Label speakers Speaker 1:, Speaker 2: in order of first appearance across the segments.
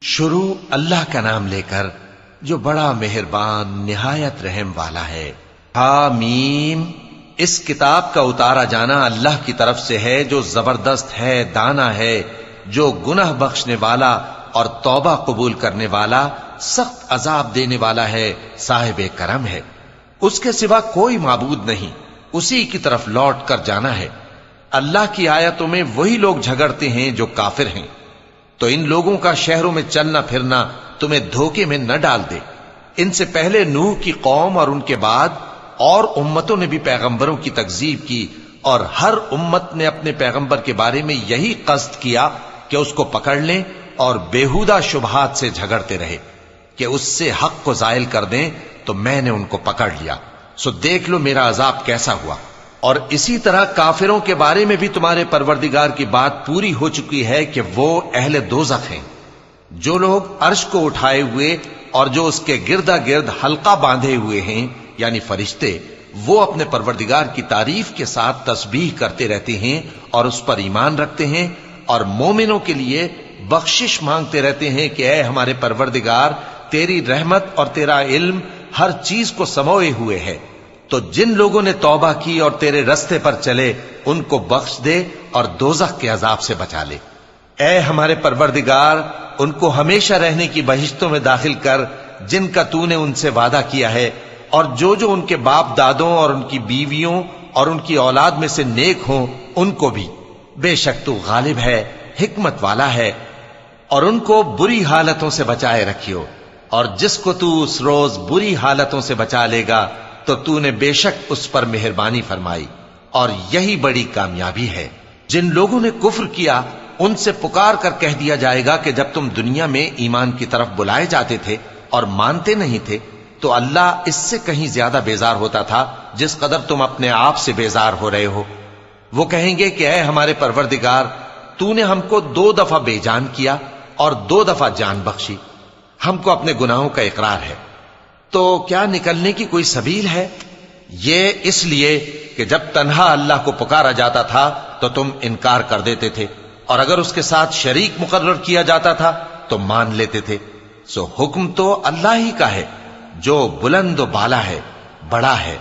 Speaker 1: شروع اللہ کا نام لے کر جو بڑا مہربان نہایت رحم والا ہے۔ حامیم، اس کتاب کا اتارا جانا اللہ کی طرف سے ہے جو زبردست ہے، دانا ہے، جو گناہ بخشنے والا اور توبہ قبول کرنے والا، سخت عذاب دینے والا ہے، صاحب کرم ہے۔ اس کے سوا کوئی معبود نہیں، اسی کی طرف لوٹ کر جانا ہے۔ اللہ کی آیتوں میں وہی لوگ جھگڑتے ہیں جو کافر ہیں، تو ان لوگوں کا شہروں میں چلنا پھرنا تمہیں دھوکے میں نہ ڈال دے۔ ان سے پہلے نوح کی قوم اور ان کے بعد اور امتوں نے بھی پیغمبروں کی تکذیب کی، اور ہر امت نے اپنے پیغمبر کے بارے میں یہی قصد کیا کہ اس کو پکڑ لیں اور بیہودہ شبہات سے جھگڑتے رہے کہ اس سے حق کو زائل کر دیں، تو میں نے ان کو پکڑ لیا، سو دیکھ لو میرا عذاب کیسا ہوا۔ اور اسی طرح کافروں کے بارے میں بھی تمہارے پروردگار کی بات پوری ہو چکی ہے کہ وہ اہل دوزخ ہیں۔ جو لوگ عرش کو اٹھائے ہوئے اور جو اس کے گردا گرد حلقہ باندھے ہوئے ہیں یعنی فرشتے، وہ اپنے پروردگار کی تعریف کے ساتھ تسبیح کرتے رہتے ہیں اور اس پر ایمان رکھتے ہیں، اور مومنوں کے لیے بخشش مانگتے رہتے ہیں کہ اے ہمارے پروردگار، تیری رحمت اور تیرا علم ہر چیز کو سموئے ہوئے ہے، تو جن لوگوں نے توبہ کی اور تیرے رستے پر چلے ان کو بخش دے اور دوزخ کے عذاب سے بچا لے۔ اے ہمارے پروردگار، ان کو ہمیشہ رہنے کی بہشتوں میں داخل کر جن کا تو نے ان سے وعدہ کیا ہے، اور جو جو ان کے باپ دادوں اور ان کی بیویوں اور ان کی اولاد میں سے نیک ہوں ان کو بھی، بے شک تو غالب ہے، حکمت والا ہے۔ اور ان کو بری حالتوں سے بچائے رکھیو، اور جس کو تو اس روز بری حالتوں سے بچا لے گا تو تو نے بے شک اس پر مہربانی فرمائی، اور یہی بڑی کامیابی ہے۔ جن لوگوں نے کفر کیا ان سے پکار کر کہہ دیا جائے گا کہ جب تم دنیا میں ایمان کی طرف بلائے جاتے تھے اور مانتے نہیں تھے تو اللہ اس سے کہیں زیادہ بیزار ہوتا تھا جس قدر تم اپنے آپ سے بیزار ہو رہے ہو۔ وہ کہیں گے کہ اے ہمارے پروردگار، تو نے ہم کو 2 دفعہ بے جان کیا اور 2 دفعہ جان بخشی، ہم کو اپنے گناہوں کا اقرار ہے، تو کیا نکلنے کی کوئی سبیل ہے؟ یہ اس لیے کہ جب تنہا اللہ کو پکارا جاتا تھا تو تم انکار کر دیتے تھے، اور اگر اس کے ساتھ شریک مقرر کیا جاتا تھا تو مان لیتے تھے۔ سو حکم تو اللہ ہی کا ہے جو بلند و بالا ہے، بڑا ہے۔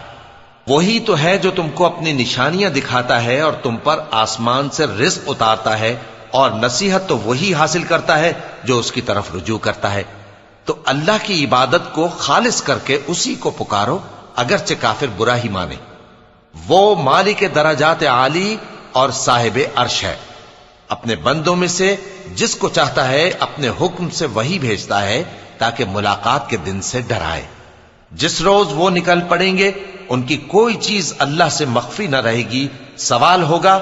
Speaker 1: وہی تو ہے جو تم کو اپنی نشانیاں دکھاتا ہے اور تم پر آسمان سے رزق اتارتا ہے، اور نصیحت تو وہی حاصل کرتا ہے جو اس کی طرف رجوع کرتا ہے۔ تو اللہ کی عبادت کو خالص کر کے اسی کو پکارو، اگرچہ کافر برا ہی مانے۔ وہ مالک درجات عالی اور صاحب عرش ہے، اپنے بندوں میں سے جس کو چاہتا ہے اپنے حکم سے وہی بھیجتا ہے تاکہ ملاقات کے دن سے ڈرائے۔ جس روز وہ نکل پڑیں گے ان کی کوئی چیز اللہ سے مخفی نہ رہے گی۔ سوال ہوگا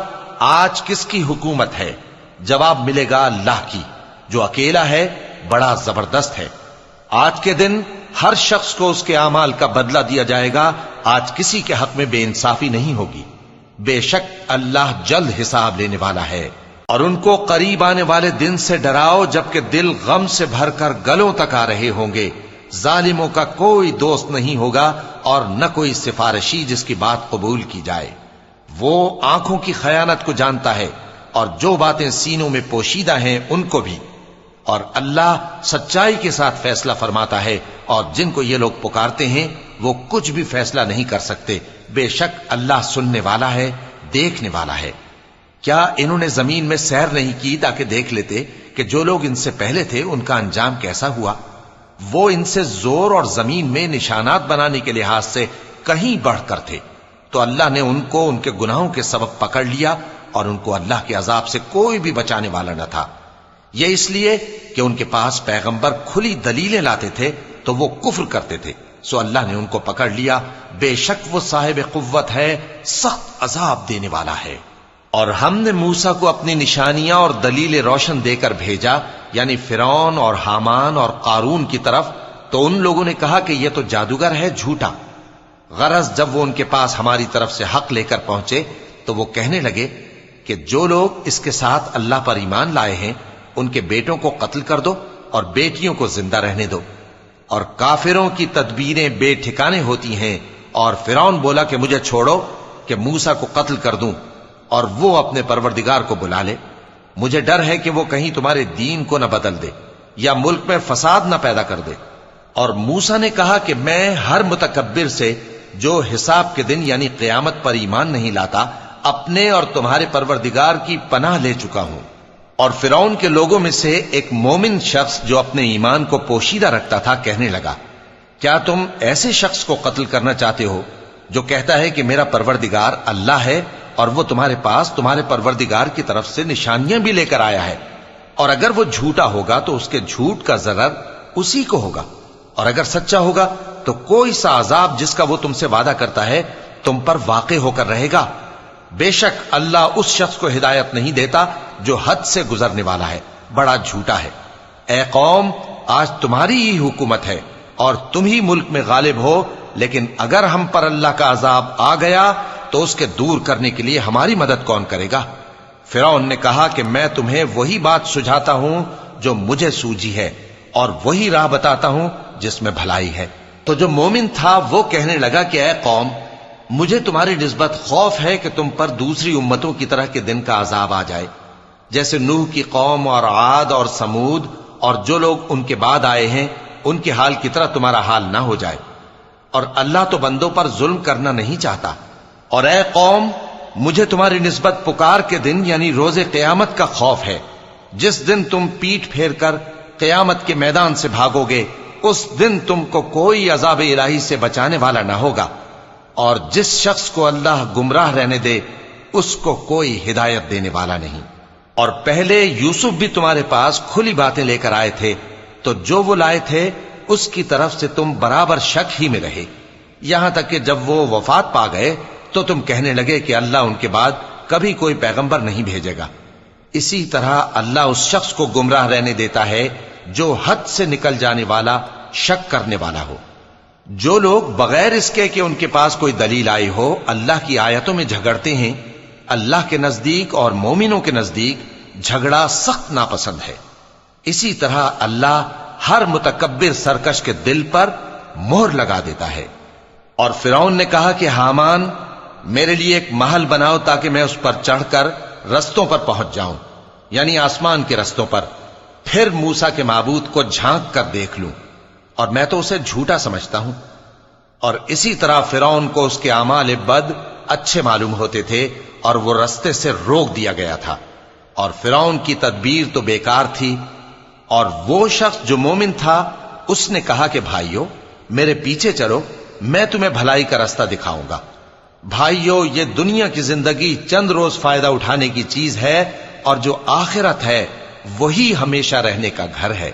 Speaker 1: آج کس کی حکومت ہے؟ جواب ملے گا اللہ کی، جو اکیلا ہے، بڑا زبردست ہے۔ آج کے دن ہر شخص کو اس کے اعمال کا بدلہ دیا جائے گا، آج کسی کے حق میں بے انصافی نہیں ہوگی۔ بے شک اللہ جلد حساب لینے والا ہے۔ اور ان کو قریب آنے والے دن سے ڈراؤ جبکہ دل غم سے بھر کر گلوں تک آ رہے ہوں گے۔ ظالموں کا کوئی دوست نہیں ہوگا اور نہ کوئی سفارشی جس کی بات قبول کی جائے۔ وہ آنکھوں کی خیانت کو جانتا ہے اور جو باتیں سینوں میں پوشیدہ ہیں ان کو بھی، اور اللہ سچائی کے ساتھ فیصلہ فرماتا ہے، اور جن کو یہ لوگ پکارتے ہیں وہ کچھ بھی فیصلہ نہیں کر سکتے۔ بے شک اللہ سننے والا ہے، دیکھنے والا ہے۔ کیا انہوں نے زمین میں سیر نہیں کی تاکہ دیکھ لیتے کہ جو لوگ ان سے پہلے تھے ان کا انجام کیسا ہوا؟ وہ ان سے زور اور زمین میں نشانات بنانے کے لحاظ سے کہیں بڑھ کر تھے، تو اللہ نے ان کو ان کے گناہوں کے سبب پکڑ لیا، اور ان کو اللہ کے عذاب سے کوئی بھی بچانے والا نہ تھا۔ یہ اس لیے کہ ان کے پاس پیغمبر کھلی دلیلیں لاتے تھے تو وہ کفر کرتے تھے، سو اللہ نے ان کو پکڑ لیا۔ بے شک وہ صاحب قوت ہے، سخت عذاب دینے والا ہے۔ اور ہم نے موسیٰ کو اپنی نشانیاں اور دلیل روشن دے کر بھیجا، یعنی فرعون اور حامان اور قارون کی طرف، تو ان لوگوں نے کہا کہ یہ تو جادوگر ہے، جھوٹا۔ غرض جب وہ ان کے پاس ہماری طرف سے حق لے کر پہنچے تو وہ کہنے لگے کہ جو لوگ اس کے ساتھ اللہ پر ایمان لائے ہیں ان کے بیٹوں کو قتل کر دو اور بیٹیوں کو زندہ رہنے دو۔ اور کافروں کی تدبیریں بے ٹھکانے ہوتی ہیں، اور فرعون بولا کہ مجھے چھوڑو کہ موسیٰ کو قتل کر دوں اور وہ اپنے پروردگار کو بلا لے، مجھے ڈر ہے کہ وہ کہیں تمہارے دین کو نہ بدل دے۔ یا ملک میں فساد نہ پیدا کر دے۔ اور موسیٰ نے کہا کہ میں ہر متکبر سے جو حساب کے دن یعنی قیامت پر ایمان نہیں لاتا اپنے اور تمہارے پروردگار کی پناہ لے چکا ہوں۔ اور فرعون کے لوگوں میں سے ایک مومن شخص جو اپنے ایمان کو پوشیدہ رکھتا تھا کہنے لگا، کیا تم ایسے شخص کو قتل کرنا چاہتے ہو جو کہتا ہے کہ میرا پروردگار اللہ ہے اور وہ تمہارے پاس تمہارے پروردگار کی طرف سے نشانیاں بھی لے کر آیا ہے؟ اور اگر وہ جھوٹا ہوگا تو اس کے جھوٹ کا ضرر اسی کو ہوگا، اور اگر سچا ہوگا تو کوئی سا عذاب جس کا وہ تم سے وعدہ کرتا ہے تم پر واقع ہو کر رہے گا۔ بے شک اللہ اس شخص کو ہدایت نہیں دیتا جو حد سے گزرنے والا ہے، بڑا جھوٹا ہے۔ اے قوم، آج تمہاری ہی حکومت ہے اور تم ہی ملک میں غالب ہو، لیکن اگر ہم پر اللہ کا عذاب آ گیا تو اس کے دور کرنے کے لیے ہماری مدد کون کرے گا؟ فرعون نے کہا کہ میں تمہیں وہی بات سجھاتا ہوں جو مجھے سوجھی ہے اور وہی راہ بتاتا ہوں جس میں بھلائی ہے۔ تو جو مومن تھا وہ کہنے لگا کہ اے قوم، مجھے تمہاری نسبت خوف ہے کہ تم پر دوسری امتوں کی طرح کے دن کا عذاب آ جائے، جیسے نوح کی قوم اور عاد اور سمود اور جو لوگ ان کے بعد آئے ہیں ان کے حال کی طرح تمہارا حال نہ ہو جائے۔ اور اللہ تو بندوں پر ظلم کرنا نہیں چاہتا۔ اور اے قوم، مجھے تمہاری نسبت پکار کے دن یعنی روز قیامت کا خوف ہے، جس دن تم پیٹ پھیر کر قیامت کے میدان سے بھاگو گے، اس دن تم کو کوئی عذاب الہی سے بچانے والا نہ ہوگا، اور جس شخص کو اللہ گمراہ رہنے دے اس کو کوئی ہدایت دینے والا نہیں۔ اور پہلے یوسف بھی تمہارے پاس کھلی باتیں لے کر آئے تھے، تو جو وہ لائے تھے اس کی طرف سے تم برابر شک ہی میں رہے، یہاں تک کہ جب وہ وفات پا گئے تو تم کہنے لگے کہ اللہ ان کے بعد کبھی کوئی پیغمبر نہیں بھیجے گا۔ اسی طرح اللہ اس شخص کو گمراہ رہنے دیتا ہے جو حد سے نکل جانے والا، شک کرنے والا ہو۔ جو لوگ بغیر اس کے کہ ان کے پاس کوئی دلیل آئی ہو اللہ کی آیتوں میں جھگڑتے ہیں، اللہ کے نزدیک اور مومنوں کے نزدیک جھگڑا سخت ناپسند ہے۔ اسی طرح اللہ ہر متکبر سرکش کے دل پر مہر لگا دیتا ہے۔ اور فرعون نے کہا کہ حامان، میرے لیے ایک محل بناؤ تاکہ میں اس پر چڑھ کر رستوں پر پہنچ جاؤں، یعنی آسمان کے رستوں پر، پھر موسیٰ کے معبود کو جھانک کر دیکھ لوں، اور میں تو اسے جھوٹا سمجھتا ہوں۔ اور اسی طرح فرعون کو اس کے اعمال بد اچھے معلوم ہوتے تھے اور وہ رستے سے روک دیا گیا تھا، اور فرعون کی تدبیر تو بیکار تھی۔ اور وہ شخص جو مومن تھا اس نے کہا کہ بھائیو، میرے پیچھے چلو، میں تمہیں بھلائی کا رستہ دکھاؤں گا۔ بھائیو، یہ دنیا کی زندگی چند روز فائدہ اٹھانے کی چیز ہے، اور جو آخرت ہے وہی ہمیشہ رہنے کا گھر ہے۔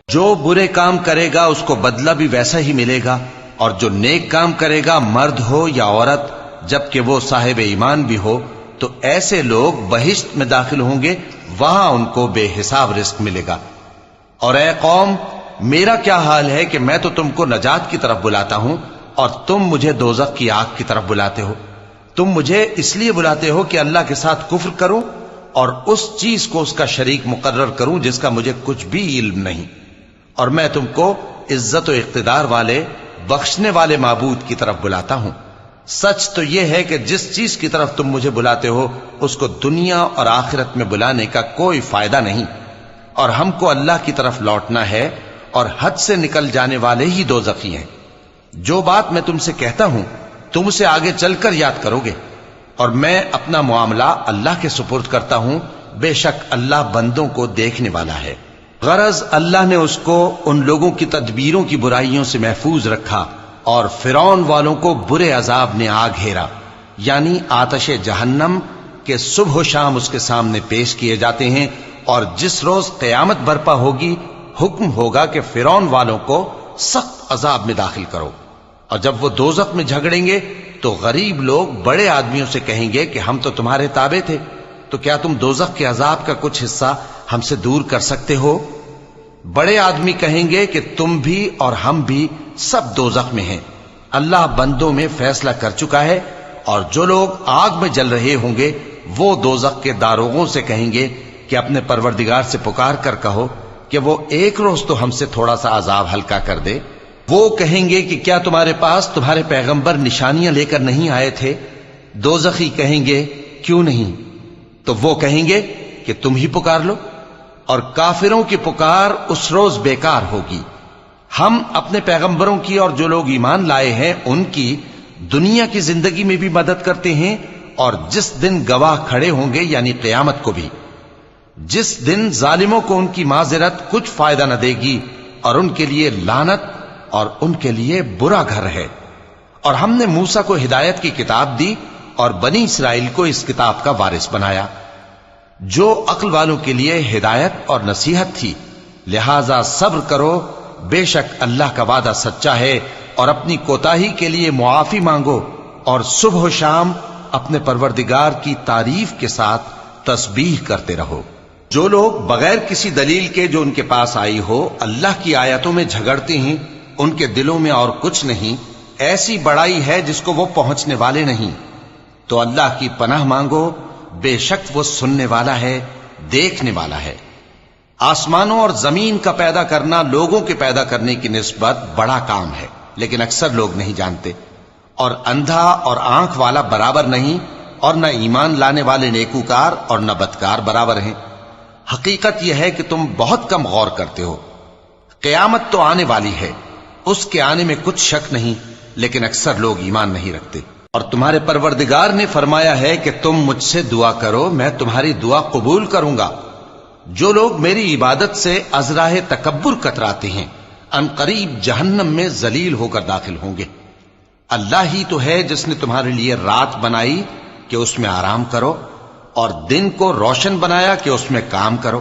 Speaker 1: جو برے کام کرے گا اس کو بدلہ بھی ویسا ہی ملے گا، اور جو نیک کام کرے گا، مرد ہو یا عورت، جبکہ وہ صاحب ایمان بھی ہو، تو ایسے لوگ بہشت میں داخل ہوں گے، وہاں ان کو بے حساب رزق ملے گا۔ اور اے قوم، میرا کیا حال ہے کہ میں تو تم کو نجات کی طرف بلاتا ہوں اور تم مجھے دوزخ کی آگ کی طرف بلاتے ہو۔ تم مجھے اس لیے بلاتے ہو کہ اللہ کے ساتھ کفر کروں اور اس چیز کو اس کا شریک مقرر کروں جس کا مجھے کچھ بھی علم نہیں، اور میں تم کو عزت و اقتدار والے، بخشنے والے معبود کی طرف بلاتا ہوں۔ سچ تو یہ ہے کہ جس چیز کی طرف تم مجھے بلاتے ہو اس کو دنیا اور آخرت میں بلانے کا کوئی فائدہ نہیں، اور ہم کو اللہ کی طرف لوٹنا ہے، اور حد سے نکل جانے والے ہی دوزخی ہیں۔ جو بات میں تم سے کہتا ہوں تم اسے آگے چل کر یاد کرو گے، اور میں اپنا معاملہ اللہ کے سپرد کرتا ہوں، بے شک اللہ بندوں کو دیکھنے والا ہے۔ غرض اللہ نے اس کو ان لوگوں کی تدبیروں کی برائیوں سے محفوظ رکھا، اور فرعون والوں کو برے عذاب نے آ گھیرا، یعنی آتش جہنم کے صبح و شام اس کے سامنے پیش کیے جاتے ہیں، اور جس روز قیامت برپا ہوگی حکم ہوگا کہ فرعون والوں کو سخت عذاب میں داخل کرو۔ اور جب وہ دوزخ میں جھگڑیں گے تو غریب لوگ بڑے آدمیوں سے کہیں گے کہ ہم تو تمہارے تابع تھے، تو کیا تم دوزخ کے عذاب کا کچھ حصہ ہم سے دور کر سکتے ہو؟ بڑے آدمی کہیں گے کہ تم بھی اور ہم بھی سب دوزخ میں ہیں، اللہ بندوں میں فیصلہ کر چکا ہے۔ اور جو لوگ آگ میں جل رہے ہوں گے وہ دوزخ کے داروغوں سے کہیں گے کہ اپنے پروردگار سے پکار کر کہو کہ وہ ایک روز تو ہم سے تھوڑا سا عذاب ہلکا کر دے۔ وہ کہیں گے کہ کیا تمہارے پاس تمہارے پیغمبر نشانیاں لے کر نہیں آئے تھے؟ دوزخی کہیں گے کیوں نہیں؟ تو وہ کہیں گے کہ تم ہی پکار لو۔ اور کافروں کی پکار اس روز بیکار ہوگی۔ ہم اپنے پیغمبروں کی اور جو لوگ ایمان لائے ہیں ان کی دنیا کی زندگی میں بھی مدد کرتے ہیں، اور جس دن گواہ کھڑے ہوں گے یعنی قیامت کو بھی، جس دن ظالموں کو ان کی معذرت کچھ فائدہ نہ دے گی، اور ان کے لیے لعنت اور ان کے لیے برا گھر ہے۔ اور ہم نے موسیٰ کو ہدایت کی کتاب دی اور بنی اسرائیل کو اس کتاب کا وارث بنایا، جو عقل والوں کے لیے ہدایت اور نصیحت تھی۔ لہذا صبر کرو، بے شک اللہ کا وعدہ سچا ہے، اور اپنی کوتاہی کے لیے معافی مانگو، اور صبح و شام اپنے پروردگار کی تعریف کے ساتھ تسبیح کرتے رہو۔ جو لوگ بغیر کسی دلیل کے جو ان کے پاس آئی ہو اللہ کی آیتوں میں جھگڑتے ہیں، ان کے دلوں میں اور کچھ نہیں، ایسی بڑائی ہے جس کو وہ پہنچنے والے نہیں۔ تو اللہ کی پناہ مانگو، بے شک وہ سننے والا ہے، دیکھنے والا ہے۔ آسمانوں اور زمین کا پیدا کرنا لوگوں کے پیدا کرنے کی نسبت بڑا کام ہے، لیکن اکثر لوگ نہیں جانتے۔ اور اندھا اور آنکھ والا برابر نہیں، اور نہ ایمان لانے والے نیکوکار اور نہ بدکار برابر ہیں۔ حقیقت یہ ہے کہ تم بہت کم غور کرتے ہو۔ قیامت تو آنے والی ہے، اس کے آنے میں کچھ شک نہیں، لیکن اکثر لوگ ایمان نہیں رکھتے۔ اور تمہارے پروردگار نے فرمایا ہے کہ تم مجھ سے دعا کرو، میں تمہاری دعا قبول کروں گا۔ جو لوگ میری عبادت سے ازراہ تکبر کتراتے ہیں، ان قریب جہنم میں ذلیل ہو کر داخل ہوں گے۔ اللہ ہی تو ہے جس نے تمہارے لیے رات بنائی کہ اس میں آرام کرو، اور دن کو روشن بنایا کہ اس میں کام کرو۔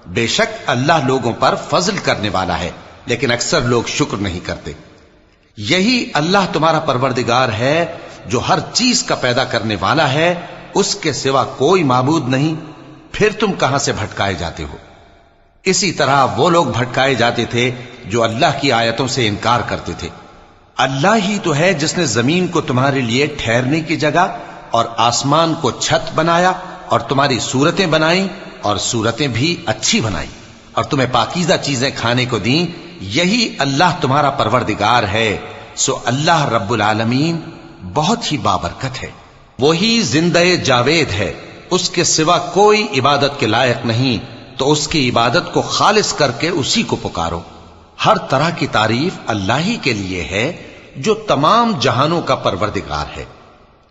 Speaker 1: بے شک اللہ لوگوں پر فضل کرنے والا ہے، لیکن اکثر لوگ شکر نہیں کرتے۔ یہی اللہ تمہارا پروردگار ہے جو ہر چیز کا پیدا کرنے والا ہے، اس کے سوا کوئی معبود نہیں، پھر تم کہاں سے بھٹکائے جاتے ہو؟ اسی طرح وہ لوگ بھٹکائے جاتے تھے جو اللہ کی آیتوں سے انکار کرتے تھے۔ اللہ ہی تو ہے جس نے زمین کو تمہارے لیے ٹھہرنے کی جگہ اور آسمان کو چھت بنایا، اور تمہاری صورتیں بنائیں اور صورتیں بھی اچھی بنائیں، اور تمہیں پاکیزہ چیزیں کھانے کو دیں۔ یہی اللہ تمہارا پروردگار ہے، سو اللہ رب العالمین بہت ہی بابرکت ہے۔ وہی زندہ جاوید ہے، اس کے سوا کوئی عبادت کے لائق نہیں، تو اس کی عبادت کو خالص کر کے اسی کو پکارو۔ ہر طرح کی تعریف اللہ ہی کے لیے ہے جو تمام جہانوں کا پروردگار ہے۔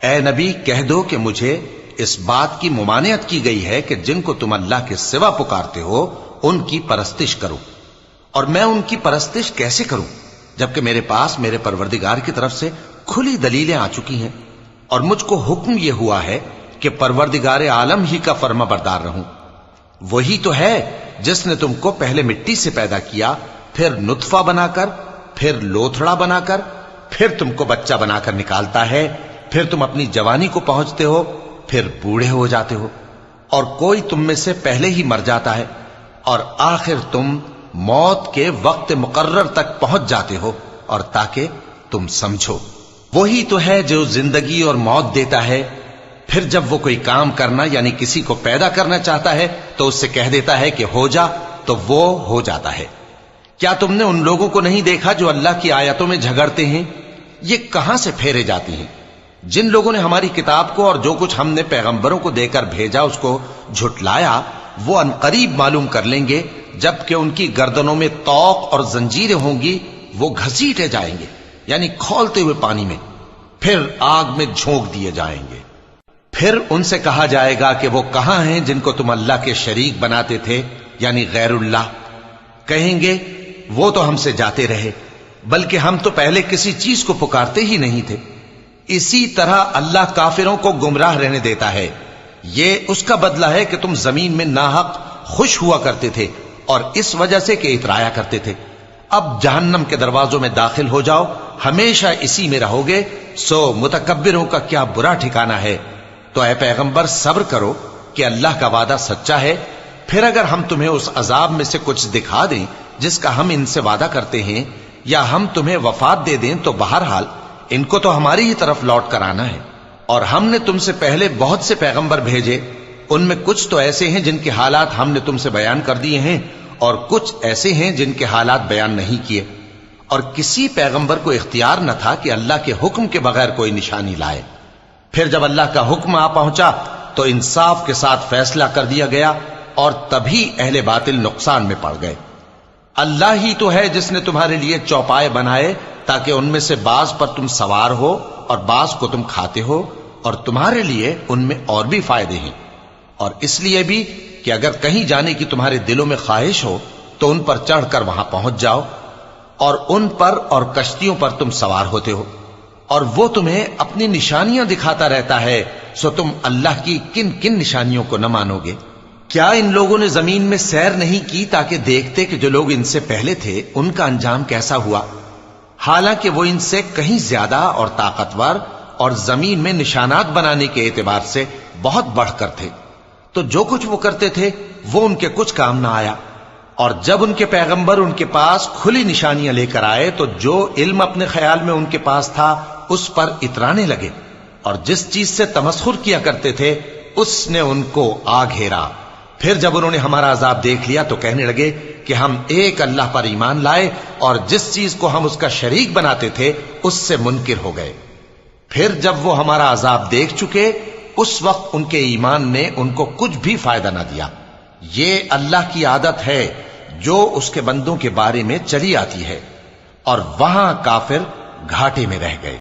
Speaker 1: اے نبی کہہ دو کہ مجھے اس بات کی ممانعت کی گئی ہے کہ جن کو تم اللہ کے سوا پکارتے ہو ان کی پرستش کرو، اور میں ان کی پرستش کیسے کروں جبکہ میرے پاس میرے پروردگار کی طرف سے کھلی دلیلیں آ چکی ہیں، اور مجھ کو حکم یہ ہوا ہے کہ پروردگار عالم ہی کا فرما بردار رہوں۔ وہی تو ہے جس نے تم کو پہلے مٹی سے پیدا کیا، پھر نطفہ بنا کر، پھر لوتھڑا بنا کر، پھر تم کو بچہ بنا کر نکالتا ہے، پھر تم اپنی جوانی کو پہنچتے ہو، پھر بوڑھے ہو جاتے ہو، اور کوئی تم میں سے پہلے ہی مر جاتا ہے، اور آخر تم موت کے وقت مقرر تک پہنچ جاتے ہو، اور تاکہ تم سمجھو۔ وہی تو ہے جو زندگی اور موت دیتا ہے، پھر جب وہ کوئی کام کرنا یعنی کسی کو پیدا کرنا چاہتا ہے تو اس سے کہہ دیتا ہے کہ ہو جا، تو وہ ہو جاتا ہے۔ کیا تم نے ان لوگوں کو نہیں دیکھا جو اللہ کی آیتوں میں جھگڑتے ہیں؟ یہ کہاں سے پھیرے جاتی ہیں؟ جن لوگوں نے ہماری کتاب کو اور جو کچھ ہم نے پیغمبروں کو دے کر بھیجا اس کو جھٹلایا، وہ ان قریب معلوم کر لیں گے جبکہ ان کی گردنوں میں طوق اور زنجیریں ہوں گی، وہ گھسیٹے جائیں گے یعنی کھولتے ہوئے پانی میں، پھر آگ میں جھونک دیے جائیں گے۔ پھر ان سے کہا جائے گا کہ وہ کہاں ہیں جن کو تم اللہ کے شریک بناتے تھے یعنی غیر اللہ؟ کہیں گے وہ تو ہم سے جاتے رہے، بلکہ ہم تو پہلے کسی چیز کو پکارتے ہی نہیں تھے۔ اسی طرح اللہ کافروں کو گمراہ رہنے دیتا ہے، یہ اس کا بدلہ ہے کہ تم زمین میں ناحق خوش ہوا کرتے تھے اور اس وجہ سے کہ اترایا کرتے تھے۔ اب جہنم کے دروازوں میں داخل ہو جاؤ، ہمیشہ اسی میں رہو گے، سو متکبروں کا کیا برا ٹھکانہ ہے۔ تو اے پیغمبر صبر کرو کہ اللہ کا وعدہ سچا ہے، پھر اگر ہم تمہیں اس عذاب میں سے کچھ دکھا دیں جس کا ہم ان سے وعدہ کرتے ہیں، یا ہم تمہیں وفات دے دیں، تو بہرحال ان کو تو ہماری ہی طرف لوٹ کر آنا ہے۔ اور ہم نے تم سے پہلے بہت سے پیغمبر بھیجے، ان میں کچھ تو ایسے ہیں جن کے حالات ہم نے تم سے بیان کر دیے ہیں، اور کچھ ایسے ہیں جن کے حالات بیان نہیں کیے۔ اور کسی پیغمبر کو اختیار نہ تھا کہ اللہ کے حکم کے بغیر کوئی نشانی لائے۔ پھر جب اللہ کا حکم آ پہنچا تو انصاف کے ساتھ فیصلہ کر دیا گیا، اور تبھی اہل باطل نقصان میں پڑ گئے۔ اللہ ہی تو ہے جس نے تمہارے لیے چوپائے بنائے تاکہ ان میں سے بعض پر تم سوار ہو اور بعض کو تم کھاتے ہو، اور تمہارے لیے ان میں اور بھی فائدے ہیں، اور اس لیے بھی کہ اگر کہیں جانے کی تمہارے دلوں میں خواہش ہو تو ان پر چڑھ کر وہاں پہنچ جاؤ، اور ان پر اور کشتیوں پر تم سوار ہوتے ہو، اور وہ تمہیں اپنی نشانیاں دکھاتا رہتا ہے، سو تم اللہ کی کن کن نشانیوں کو نہ مانو گے؟ کیا ان لوگوں نے زمین میں سیر نہیں کی تاکہ دیکھتے کہ جو لوگ ان سے پہلے تھے ان کا انجام کیسا ہوا؟ حالانکہ وہ ان سے کہیں زیادہ اور طاقتور اور زمین میں نشانات بنانے کے اعتبار سے بہت بڑھ کر تھے، تو جو کچھ وہ کرتے تھے وہ ان کے کچھ کام نہ آیا۔ اور جب ان کے پیغمبر ان کے پاس کھلی نشانیاں لے کر آئے تو جو علم اپنے خیال میں ان کے پاس تھا اس پر اترانے لگے، اور جس چیز سے تمسخر کیا کرتے تھے اس نے ان کو آ گھیرا۔ پھر جب انہوں نے ہمارا عذاب دیکھ لیا تو کہنے لگے کہ ہم ایک اللہ پر ایمان لائے، اور جس چیز کو ہم اس کا شریک بناتے تھے اس سے منکر ہو گئے۔ پھر جب وہ ہمارا عذاب دیکھ چکے اس وقت ان کے ایمان نے ان کو کچھ بھی فائدہ نہ دیا۔ یہ اللہ کی عادت ہے جو اس کے بندوں کے بارے میں چلی آتی ہے، اور وہاں کافر گھاٹے میں رہ گئے۔